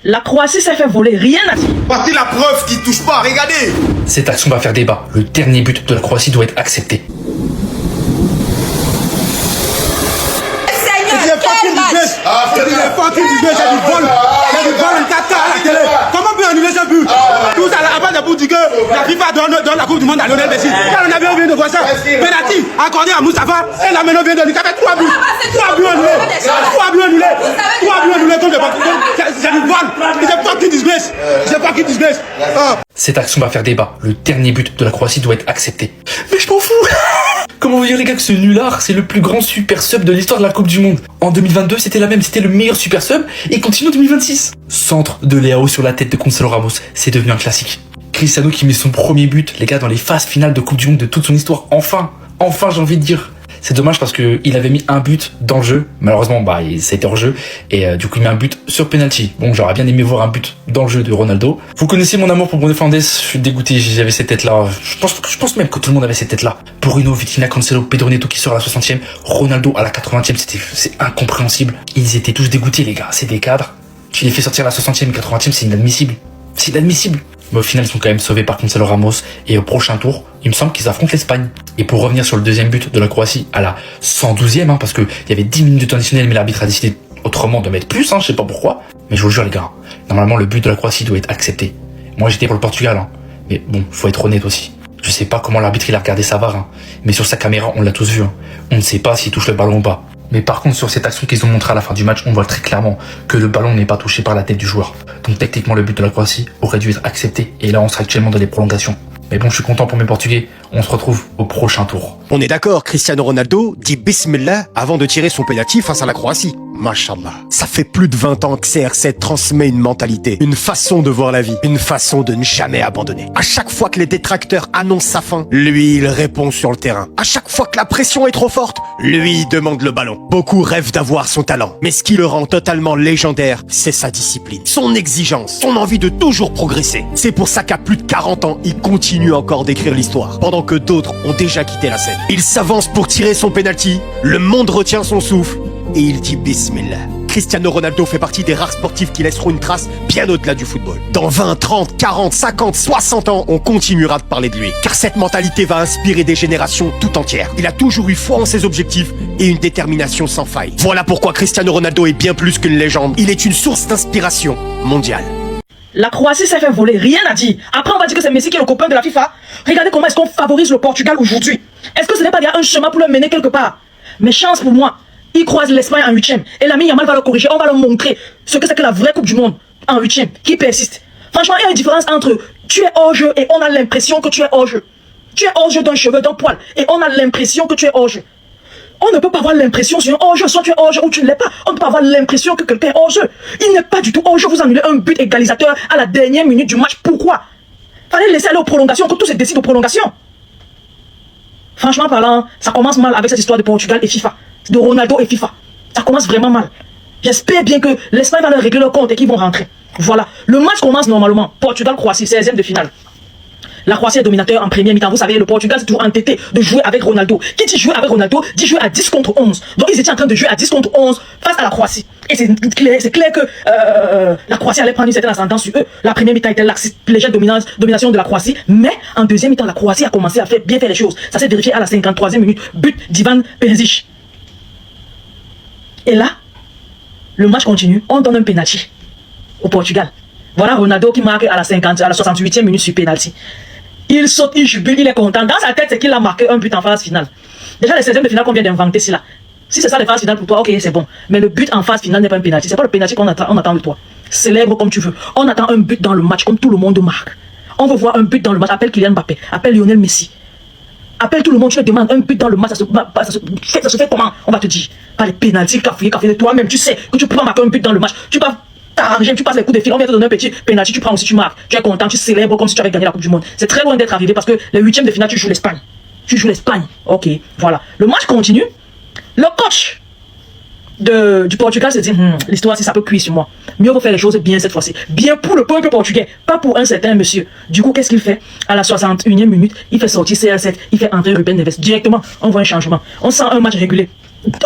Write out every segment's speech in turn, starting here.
La Croatie s'est fait voler, rien à dire. Voici la preuve qui touche pas, regardez. Cette action va faire débat. Le dernier but de la Croatie doit être accepté. Comment peut annuler ce but? Tout ça, avant de vous dire que la FIFA donne la Coupe du Monde à Lionel Messi. Quand on avait vient de voir ça, penalty accordé à Moustapha, et là maintenant vient de lui faire 3 buts. 3 buts annulés. 3 buts annulés. 3 buts annulés contre le Portugal. C'est une vol. C'est pas qui disgrace. C'est pas qui disgrace. Cette action va faire débat. Le dernier but de la Croatie doit être accepté. Mais je m'en fous. Comment vous dire les gars que ce nulard, c'est le plus grand super sub de l'histoire de la Coupe du Monde. En 2022, c'était la même, c'était le meilleur super sub et il continue en 2026. Centre de Leao sur la tête de Gonçalo Ramos, c'est devenu un classique. Cristiano qui met son premier but, les gars, dans les phases finales de Coupe du Monde de toute son histoire. Enfin, j'ai envie de dire. C'est dommage parce que il avait mis un but dans le jeu. Malheureusement, c'était hors jeu. Et du coup, il met un but sur penalty. Bon, j'aurais bien aimé voir un but dans le jeu de Ronaldo. Vous connaissez mon amour pour Bruno Fernandes. Je suis dégoûté, j'avais cette tête-là. Je pense même que tout le monde avait cette tête-là. Bruno, Vitinha, Cancelo, Pedro Neto qui sort à la 60e. Ronaldo à la 80e. C'est incompréhensible. Ils étaient tous dégoûtés, les gars. C'est des cadres. Tu les fais sortir à la 60e et 80e, c'est inadmissible. C'est inadmissible. Mais au final, ils sont quand même sauvés par Gonçalo Ramos. Et au prochain tour, il me semble qu'ils affrontent l'Espagne. Et pour revenir sur le deuxième but de la Croatie à la 112e, parce que il y avait 10 minutes de temps additionnel, mais l'arbitre a décidé autrement de mettre plus, je sais pas pourquoi. Mais je vous le jure, les gars, normalement, le but de la Croatie doit être accepté. Moi, j'étais pour le Portugal, mais bon, faut être honnête aussi. Je sais pas comment l'arbitre il a regardé sa VAR, mais sur sa caméra, on l'a tous vu. On ne sait pas s'il touche le ballon ou pas. Mais par contre, sur cette action qu'ils ont montrée à la fin du match, on voit très clairement que le ballon n'est pas touché par la tête du joueur. Donc techniquement, le but de la Croatie aurait dû être accepté. Et là, on sera actuellement dans les prolongations. Mais bon, je suis content pour mes Portugais. On se retrouve au prochain tour. On est d'accord, Cristiano Ronaldo dit Bismillah avant de tirer son penalty face à la Croatie. Mashallah. Ça fait plus de 20 ans que CR7 transmet une mentalité, une façon de voir la vie, une façon de ne jamais abandonner. À chaque fois que les détracteurs annoncent sa fin, lui, il répond sur le terrain. À chaque fois que la pression est trop forte, lui, il demande le ballon. Beaucoup rêvent d'avoir son talent, mais ce qui le rend totalement légendaire, c'est sa discipline, son exigence, son envie de toujours progresser. C'est pour ça qu'à plus de 40 ans, il continue encore d'écrire l'histoire, pendant que d'autres ont déjà quitté la scène. Il s'avance pour tirer son penalty, le monde retient son souffle, et il dit Bismillah. Cristiano Ronaldo fait partie des rares sportifs qui laisseront une trace bien au-delà du football. Dans 20, 30, 40, 50, 60 ans, on continuera de parler de lui. Car cette mentalité va inspirer des générations tout entières. Il a toujours eu foi en ses objectifs et une détermination sans faille. Voilà pourquoi Cristiano Ronaldo est bien plus qu'une légende. Il est une source d'inspiration mondiale. La Croatie s'est fait voler, rien à dire. Après, on va dire que c'est Messi qui est le copain de la FIFA. Regardez comment est-ce qu'on favorise le Portugal aujourd'hui. Est-ce que ce n'est pas un chemin pour le mener quelque part? Mais chance pour moi, ils croisent l'Espagne en 8e. Et Lamine Yamal va le corriger, on va leur montrer ce que c'est que la vraie Coupe du Monde en 8e, qui persiste. Franchement, il y a une différence entre tu es hors jeu et on a l'impression que tu es hors jeu. Tu es hors jeu d'un cheveu, d'un poil, et on a l'impression que tu es hors jeu. On ne peut pas avoir l'impression sur un hors-jeu, soit tu es hors-jeu ou tu ne l'es pas. On ne peut pas avoir l'impression que quelqu'un est hors-jeu. Il n'est pas du tout hors-jeu. Vous annulez un but égalisateur à la dernière minute du match. Pourquoi? Fallait laisser aller aux prolongations, que tout se décide aux prolongations. Franchement parlant, ça commence mal avec cette histoire de Portugal et FIFA. De Ronaldo et FIFA. Ça commence vraiment mal. J'espère bien que l'Espagne va leur régler leur compte et qu'ils vont rentrer. Voilà. Le match commence normalement. Portugal-Croatie, 16e de finale. La Croatie est dominateur en première mi-temps. Vous savez, le Portugal c'est toujours entêté de jouer avec Ronaldo. Qui dit jouer avec Ronaldo, dit jouer à 10 contre 11. Donc ils étaient en train de jouer à 10 contre 11 face à la Croatie. Et c'est clair que la Croatie allait prendre une certaine ascendance sur eux. La première mi-temps était légère domination de la Croatie. Mais en deuxième mi-temps, la Croatie a commencé à bien faire les choses. Ça s'est vérifié à la 53e minute. But d'Ivan Perisic. Et là, le match continue. On donne un penalty au Portugal. Voilà Ronaldo qui marque à la 68e minute sur penalty. Il saute, il jubile, il est content. Dans sa tête, c'est qu'il a marqué un but en phase finale. Déjà, les 16e de finale qu'on vient d'inventer, c'est là. Si c'est ça les phases finales pour toi, ok, c'est bon. Mais le but en phase finale n'est pas un penalty. C'est pas le penalty qu'on attend, on attend de toi. Célèbre comme tu veux. On attend un but dans le match, comme tout le monde marque. On veut voir un but dans le match. Appelle Kylian Mbappé, appelle Lionel Messi. Appelle tout le monde, tu te demandes un but dans le match, ça se fait comment? On va te dire. Pas les penalties, café, toi-même, tu sais que tu peux marquer un but dans le match. Tu peux t'arranger, tu passes les coups de fil, on vient te donner un petit penalty, tu prends aussi, tu marques. Tu es content, tu célèbres comme si tu avais gagné la Coupe du Monde. C'est très loin d'être arrivé parce que les 8e de finale, tu joues l'Espagne. Tu joues l'Espagne. Ok, voilà. Le match continue. Le coach du Portugal se dit, l'histoire, si ça peut cuire sur moi. Mieux vaut faire les choses bien cette fois-ci. Bien pour le peuple portugais, pas pour un certain monsieur. Du coup, qu'est-ce qu'il fait? À la 61e minute, il fait sortir CR7, il fait entrer Ruben Neves. Directement, on voit un changement. On sent un match régulier.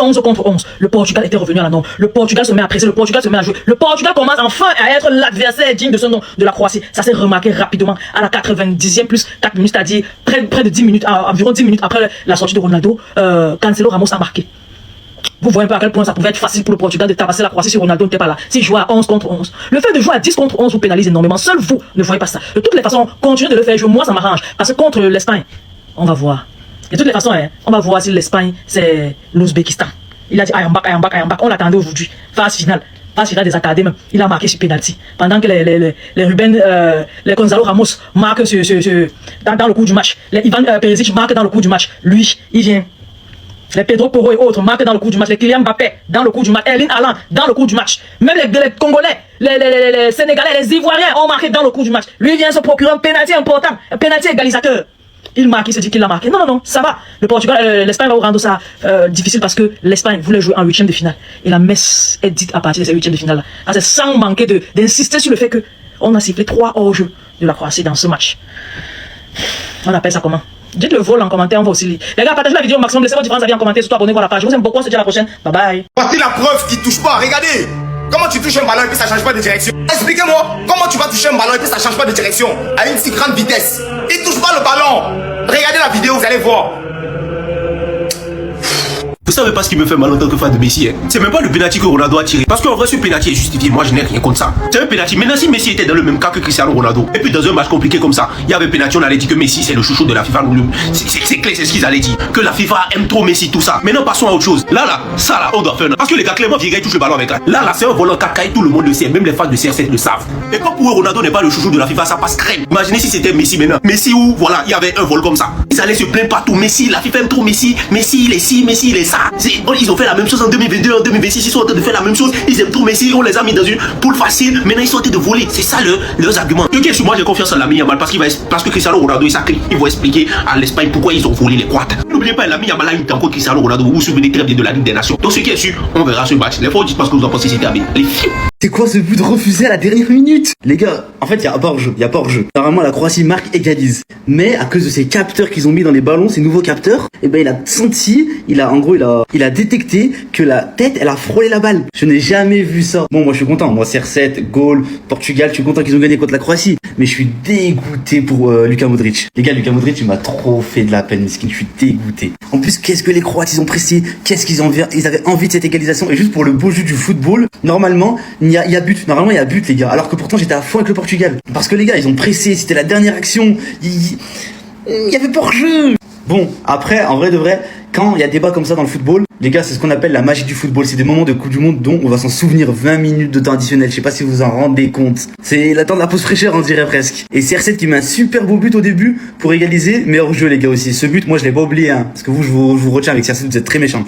11 contre 11. Le Portugal était revenu à la norme. Le Portugal se met à presser, le Portugal se met à jouer. Le Portugal commence enfin à être l'adversaire digne de ce nom de la Croatie. Ça s'est remarqué rapidement à la 90e plus 4 minutes, c'est-à-dire près de 10 minutes, environ 10 minutes après la sortie de Ronaldo, Cancelo Ramos a marqué. Vous voyez un peu à quel point ça pouvait être facile pour le Portugal de tabasser la Croatie si Ronaldo n'était pas là. S'il jouait à 11 contre 11. Le fait de jouer à 10 contre 11 vous pénalise énormément. Seul vous ne voyez pas ça. De toutes les façons, continuez de le faire jouer. Moi, ça m'arrange. Parce que contre l'Espagne, on va voir. De toutes les façons, hein, on va voir si l'Espagne, c'est l'Ouzbékistan. Il a dit I am back. On l'attendait aujourd'hui. Phase finale des académies. Il a marqué sur penalty. Pendant que les Ruben, les Gonzalo Ramos marquent dans le cours du match. Les Ivan Perisic marquent dans le cours du match. Lui, il vient. Les Pedro Porro et autres marquent dans le cours du match. Les Kylian Mbappé dans le cours du match. Erling Haaland dans le cours du match. Même les Congolais, les Sénégalais, les Ivoiriens ont marqué dans le cours du match. Lui, il vient se procurer un penalty important, un penalty égalisateur. Il marque, il se dit qu'il l'a marqué. Non, ça va. Le Portugal, l'Espagne va vous rendre ça difficile parce que l'Espagne voulait jouer en 8e de finale. Et la messe est dite à partir de ces 8e de finale. C'est sans manquer d'insister sur le fait que on a sifflé 3 hors-jeu de la Croatie dans ce match. On appelle ça comment? Dites le vol en commentaire, on va aussi lire. Les gars, partagez la vidéo au maximum, laissez votre différence avis en commentaire, surtout abonnez-vous à la page. Je vous aime beaucoup, on se dit à la prochaine. Bye bye. Voici la preuve qui touche pas. Regardez. Comment tu touches un ballon et puis ça change pas de direction? Expliquez-moi, comment tu vas toucher un ballon et puis ça change pas de direction à une si grande vitesse? Il touche pas le ballon. Regardez la vidéo, vous allez voir. Vous savez pas ce qui me fait mal en tant que fan de Messi, hein? C'est même pas le penalty que Ronaldo a tiré. Parce qu'en vrai, ce penalty est justifié. Moi, je n'ai rien contre ça. C'est un penalty. Maintenant, si Messi était dans le même cas que Cristiano Ronaldo, et puis dans un match compliqué comme ça, il y avait penalty, on allait dire que Messi c'est le chouchou de la FIFA. C'est clair, c'est ce qu'ils allaient dire. Que la FIFA aime trop Messi, tout ça. Maintenant, passons à autre chose. Là, on doit faire. Parce que les gars, Clément Vieira, touche le ballon avec là. Là, c'est un volant cacaille, tout le monde le sait. Même les fans de CR7 le savent. Et comme pour eux, Ronaldo n'est pas le chouchou de la FIFA, ça passe crème. Imaginez si c'était Messi maintenant. Messi où, voilà, il y avait un vol comme ça. Ils allaient se plaindre partout. Messi, la FIFA aime trop Messi. Messi, il est ci, Messi, il est ça. Ils ont fait la même chose en 2022, en 2026, ils sont en train de faire la même chose. Ils aiment trop Messi, on les a mis dans une poule facile. Maintenant, ils sont en train de voler. C'est ça leurs arguments. Ok, sur moi, j'ai confiance en Lamine Yamal parce que Cristiano Ronaldo est sacré. Il va expliquer à l'Espagne pourquoi ils ont volé les Croates. N'oubliez pas, Lamine Yamal a une contre Cristiano Ronaldo. Vous vous souvenez très bien de la Ligue des Nations. Donc, ce qui est sûr, on verra ce match. Les fois, dites pas ce que vous en pensez, c'est terminé. Les filles. C'est quoi ce but de refusé à la dernière minute? Les gars, en fait, il y a pas hors-jeu. Normalement, la Croatie marque, égalise. Mais à cause de ces capteurs qu'ils ont mis dans les ballons, ces nouveaux capteurs, eh ben, il a senti, il a détecté que la tête, elle a frôlé la balle. Je n'ai jamais vu ça. Bon, moi, je suis content. Moi, CR7, goal, Portugal, je suis content qu'ils ont gagné contre la Croatie. Mais je suis dégoûté pour Luka Modric. Les gars, Luka Modric, il m'a trop fait de la peine, miskin. Je suis dégoûté. En plus, qu'est-ce que les Croates, ils ont pressé? Ils avaient envie de cette égalisation. Et juste pour le beau jeu du football, normalement, il y a but. Normalement, il y a but, les gars. Alors que pourtant, j'étais à fond avec le Portugal. Parce que les gars, ils ont pressé. C'était la dernière action. Il y avait pas hors-jeu. Bon, après, en vrai de vrai, quand il y a débat comme ça dans le football, les gars, c'est ce qu'on appelle la magie du football. C'est des moments de Coupe du Monde dont on va s'en souvenir 20 minutes de temps additionnel. Je sais pas si vous en rendez compte. C'est le temps de la pause fraîcheur, on dirait presque. Et CR7 qui met un super beau but au début pour égaliser, mais hors jeu, les gars aussi. Ce but, moi, je l'ai pas oublié, hein. Parce que vous, je vous retiens avec CR7, vous êtes très méchants.